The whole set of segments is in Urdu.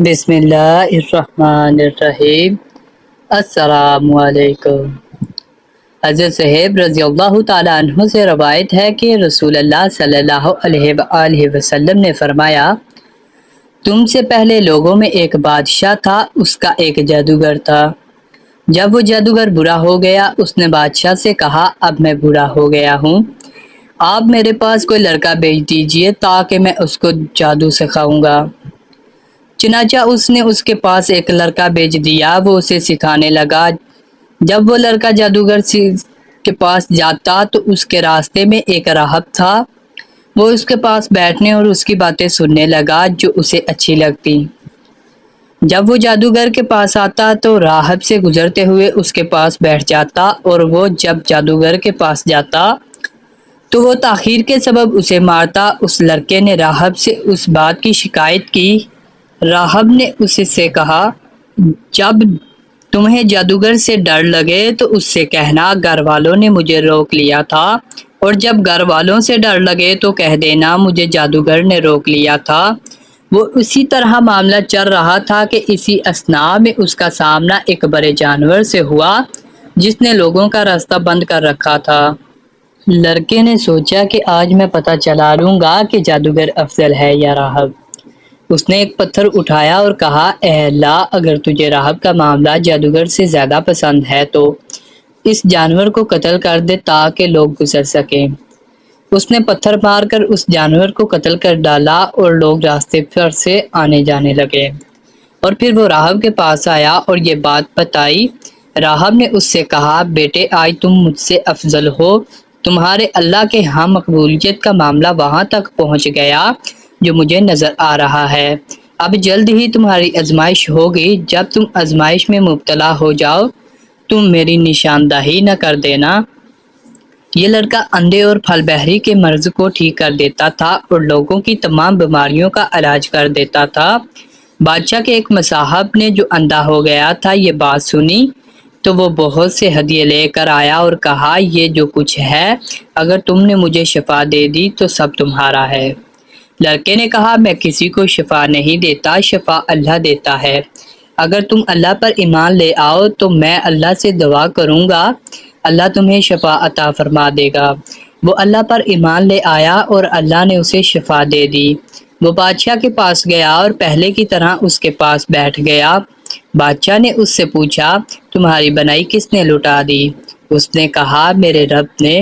بسم اللہ الرحمن الرحیم۔ السلام علیکم۔ حضرت صہیب رضی اللہ تعالیٰ عنہ سے روایت ہے کہ رسول اللہ صلی اللہ علیہ وآلہ وسلم نے فرمایا، تم سے پہلے لوگوں میں ایک بادشاہ تھا، اس کا ایک جادوگر تھا۔ جب وہ جادوگر برا ہو گیا، اس نے بادشاہ سے کہا، اب میں برا ہو گیا ہوں، آپ میرے پاس کوئی لڑکا بھیج دیجئے تاکہ میں اس کو جادو سکھاؤں گا۔ چنانچہ اس نے اس کے پاس ایک لڑکا بھیج دیا، وہ اسے سکھانے لگا۔ جب وہ لڑکا جادوگر کے پاس جاتا تو اس کے راستے میں ایک راہب تھا، وہ اس کے پاس بیٹھنے اور اس کی باتیں سننے لگا جو اسے اچھی لگتی۔ جب وہ جادوگر کے پاس آتا تو راہب سے گزرتے ہوئے اس کے پاس بیٹھ جاتا، اور وہ جب جادوگر کے پاس جاتا تو وہ تاخیر کے سبب اسے مارتا۔ اس لڑکے نے راہب سے اس بات کی شکایت کی۔ راہب نے اس سے کہا، جب تمہیں جادوگر سے ڈر لگے تو اس سے کہنا، گھر والوں نے مجھے روک لیا تھا، اور جب گھر والوں سے ڈر لگے تو کہہ دینا، مجھے جادوگر نے روک لیا تھا۔ وہ اسی طرح معاملہ چل رہا تھا کہ اسی اثناء میں اس کا سامنا ایک بڑے جانور سے ہوا جس نے لوگوں کا راستہ بند کر رکھا تھا۔ لڑکے نے سوچا کہ آج میں پتہ چلا لوں گا کہ جادوگر افضل ہے یا راہب۔ اس نے ایک پتھر اٹھایا اور کہا، اے اللہ، اگر تجھے راہب کا معاملہ جادوگر سے زیادہ پسند ہے تو اس جانور کو قتل کر دے تاکہ لوگ گزر سکیں۔ اس نے پتھر مار کر اس جانور کو قتل کر ڈالا اور لوگ راستے پر سے آنے جانے لگے، اور پھر وہ راہب کے پاس آیا اور یہ بات بتائی۔ راہب نے اس سے کہا، بیٹے، آج تم مجھ سے افضل ہو، تمہارے اللہ کے ہاں مقبولیت کا معاملہ وہاں تک پہنچ گیا جو مجھے نظر آ رہا ہے۔ اب جلد ہی تمہاری آزمائش ہوگی، جب تم آزمائش میں مبتلا ہو جاؤ تم میری نشاندہی نہ کر دینا۔ یہ لڑکا اندھے اور پھل بہری کے مرض کو ٹھیک کر دیتا تھا اور لوگوں کی تمام بیماریوں کا علاج کر دیتا تھا۔ بادشاہ کے ایک مصاحب نے جو اندھا ہو گیا تھا یہ بات سنی تو وہ بہت سے ہدیے لے کر آیا اور کہا، یہ جو کچھ ہے اگر تم نے مجھے شفا دے دی تو سب تمہارا ہے۔ لڑکے نے کہا، میں کسی کو شفا نہیں دیتا، شفا اللہ دیتا ہے۔ اگر تم اللہ پر ایمان لے آؤ تو میں اللہ سے دعا کروں گا، اللہ تمہیں شفا عطا فرما دے گا۔ وہ اللہ پر ایمان لے آیا اور اللہ نے اسے شفا دے دی۔ وہ بادشاہ کے پاس گیا اور پہلے کی طرح اس کے پاس بیٹھ گیا۔ بادشاہ نے اس سے پوچھا، تمہاری بنائی کس نے لوٹا دی؟ اس نے کہا، میرے رب نے۔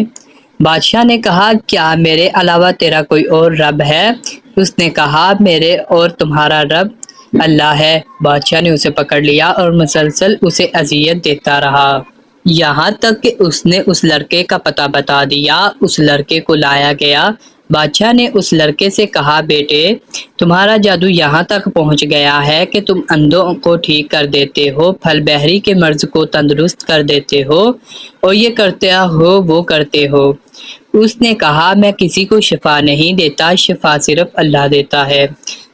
بادشاہ نے کہا، کیا میرے علاوہ تیرا کوئی اور رب ہے؟ اس نے کہا، میرے اور تمہارا رب اللہ ہے۔ بادشاہ نے اسے پکڑ لیا اور مسلسل اسے اذیت دیتا رہا، یہاں تک کہ اس نے اس لڑکے کا پتہ بتا دیا۔ اس لڑکے کو لایا گیا۔ بادشاہ نے اس لڑکے سے کہا، بیٹے، تمہارا جادو یہاں تک پہنچ گیا ہے کہ تم اندھوں کو ٹھیک کر دیتے ہو، پھل بہری کے مرض کو تندرست کر دیتے ہو، اور یہ کرتے ہو وہ کرتے ہو۔ اس نے کہا، میں کسی کو شفا نہیں دیتا، شفا صرف اللہ دیتا ہے۔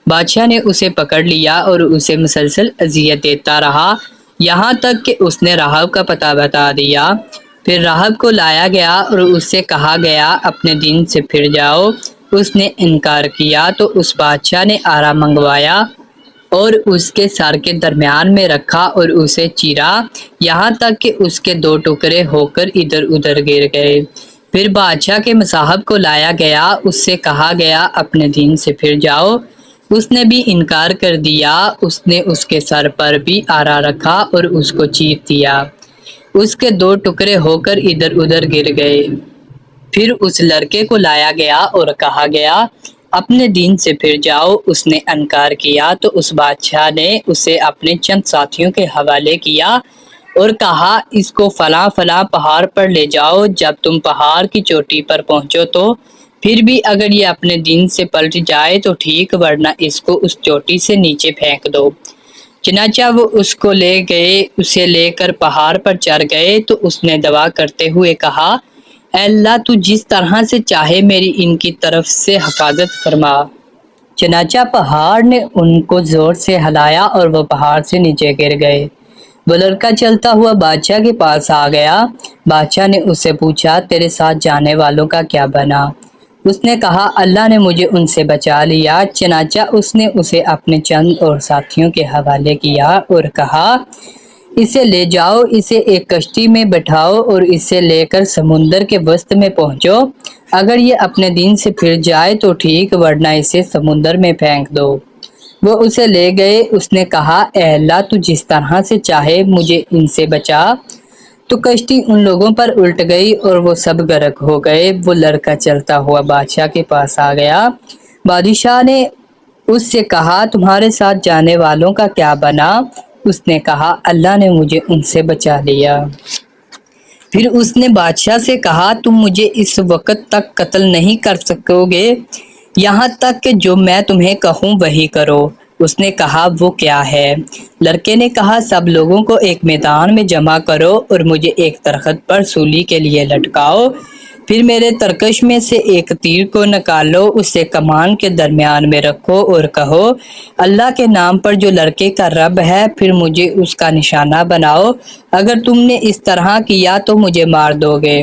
بادشاہ نے اسے پکڑ لیا اور اسے مسلسل اذیت دیتا رہا، یہاں تک کہ اس نے راہب کا پتہ بتا دیا۔ پھر راہب کو لایا گیا اور اس سے کہا گیا، اپنے دین سے پھر جاؤ۔ اس نے انکار کیا تو اس بادشاہ نے آرا منگوایا اور اس کے سر کے درمیان میں رکھا اور اسے چیرا، یہاں تک کہ اس کے دو ٹکڑے ہو کر ادھر ادھر گر گئے۔ پھر بادشاہ کے مصاحب کو لایا گیا، اس سے کہا گیا، اپنے دین سے پھر جاؤ۔ اس نے بھی انکار کر دیا۔ اس نے اس کے سر پر بھی آرا رکھا اور اس کو چیر دیا، اس کے دو ٹکڑے ہو کر ادھر ادھر گر گئے۔ پھر اس لڑکے کو لایا گیا اور کہا گیا، اپنے دین سے پھر جاؤ۔ اس نے انکار کیا تو اس بادشاہ نے اسے اپنے چند ساتھیوں کے حوالے کیا اور کہا، اس کو فلاں فلاں پہاڑ پر لے جاؤ، جب تم پہاڑ کی چوٹی پر پہنچو تو پھر بھی اگر یہ اپنے دین سے پلٹ جائے تو ٹھیک، ورنہ اس کو اس چوٹی سے نیچے پھینک دو۔ چنانچہ وہ اس کو لے گئے، اسے لے کر پہاڑ پر چڑھ گئے تو اس نے دعا کرتے ہوئے کہا، اے اللہ، تو جس طرح سے چاہے میری ان کی طرف سے حفاظت فرما۔ چنانچہ پہاڑ نے ان کو زور سے ہلایا اور وہ پہاڑ سے نیچے گر گئے۔ وہ لڑکا چلتا ہوا بادشاہ کے پاس آ گیا۔ بادشاہ نے اس سے پوچھا، تیرے ساتھ جانے والوں کا کیا بنا؟ اس نے کہا اللہ نے مجھے ان سے بچا لیا۔ چنانچہ اس نے اسے اپنے چند اور ساتھیوں کے حوالے کیا اور کہا اسے لے جاؤ، اسے ایک کشتی میں بٹھاؤ اور اسے لے کر سمندر کے وسط میں پہنچو۔ اگر یہ اپنے دین سے پھر جائے تو ٹھیک، ورنہ اسے سمندر میں پھینک دو۔ وہ اسے لے گئے۔ اس نے کہا اے اللہ تو جس طرح سے چاہے مجھے ان سے بچا۔ تو کشتی ان لوگوں پر الٹ گئی اور وہ سب غرق ہو گئے۔ وہ لڑکا چلتا ہوا بادشاہ کے پاس آ گیا۔ بادشاہ نے اس سے کہا تمہارے ساتھ جانے والوں کا کیا بنا؟ اس نے کہا اللہ نے مجھے ان سے بچا لیا۔ پھر اس نے بادشاہ سے کہا تم مجھے اس وقت تک قتل نہیں کر سکو گے یہاں تک کہ جو میں تمہیں کہوں وہی کرو۔ اس نے کہا وہ کیا ہے؟ لڑکے نے کہا سب لوگوں کو ایک میدان میں جمع کرو اور مجھے ایک درخت پر سولی کے لیے لٹکاؤ، پھر میرے ترکش میں سے ایک تیر کو نکالو، اسے کمان کے درمیان میں رکھو اور کہو اللہ کے نام پر جو لڑکے کا رب ہے، پھر مجھے اس کا نشانہ بناؤ، اگر تم نے اس طرح کیا تو مجھے مار دو گے۔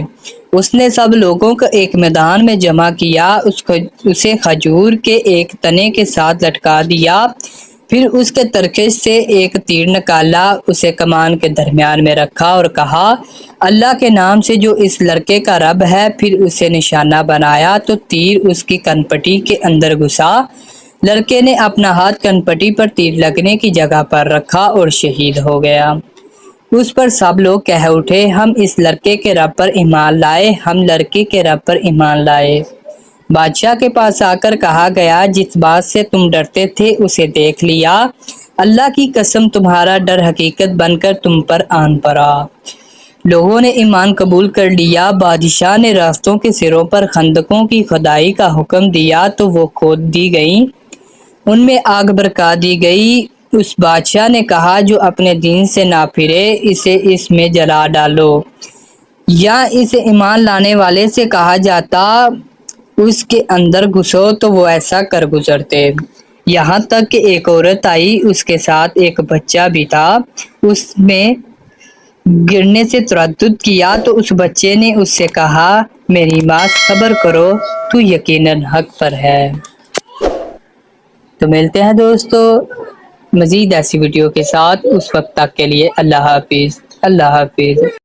اس نے سب لوگوں کو ایک میدان میں جمع کیا، اسے کھجور کے ایک تنے کے ساتھ لٹکا دیا، پھر اس کے ترکش سے ایک تیر نکالا، اسے کمان کے درمیان میں رکھا اور کہا اللہ کے نام سے جو اس لڑکے کا رب ہے، پھر اسے نشانہ بنایا تو تیر اس کی کنپٹی کے اندر گھسا۔ لڑکے نے اپنا ہاتھ کنپٹی پر تیر لگنے کی جگہ پر رکھا اور شہید ہو گیا۔ اس پر سب لوگ کہہ اٹھے ہم اس لڑکے کے رب پر ایمان لائے، ہم لڑکے کے رب پر ایمان لائے۔ بادشاہ کے پاس آ کر کہا گیا جس بات سے تم ڈرتے تھے اسے دیکھ لیا، اللہ کی قسم تمہارا ڈر حقیقت بن کر تم پر آن پڑا۔ لوگوں نے ایمان قبول کر لیا۔ بادشاہ نے راستوں کے سروں پر خندقوں کی کھدائی کا حکم دیا تو وہ کھود دی گئیں، ان میں آگ بھڑکا دی گئی۔ اس بادشاہ نے کہا جو اپنے دین سے نہ پھرے اسے اس میں جلا ڈالو، یا اسے ایمان لانے والے سے کہا جاتا اس کے اندر گھسو تو وہ ایسا کر گزرتے۔ یہاں تک کہ ایک عورت آئی، اس کے ساتھ ایک بچہ بھی تھا، اس میں گرنے سے تردد کیا تو اس بچے نے اس سے کہا میری ماں صبر کرو، تو یقیناً حق پر ہے۔ تو ملتے ہیں دوستو مزید ایسی ویڈیو کے ساتھ، اس وقت تک کے لیے اللہ حافظ۔ اللہ حافظ۔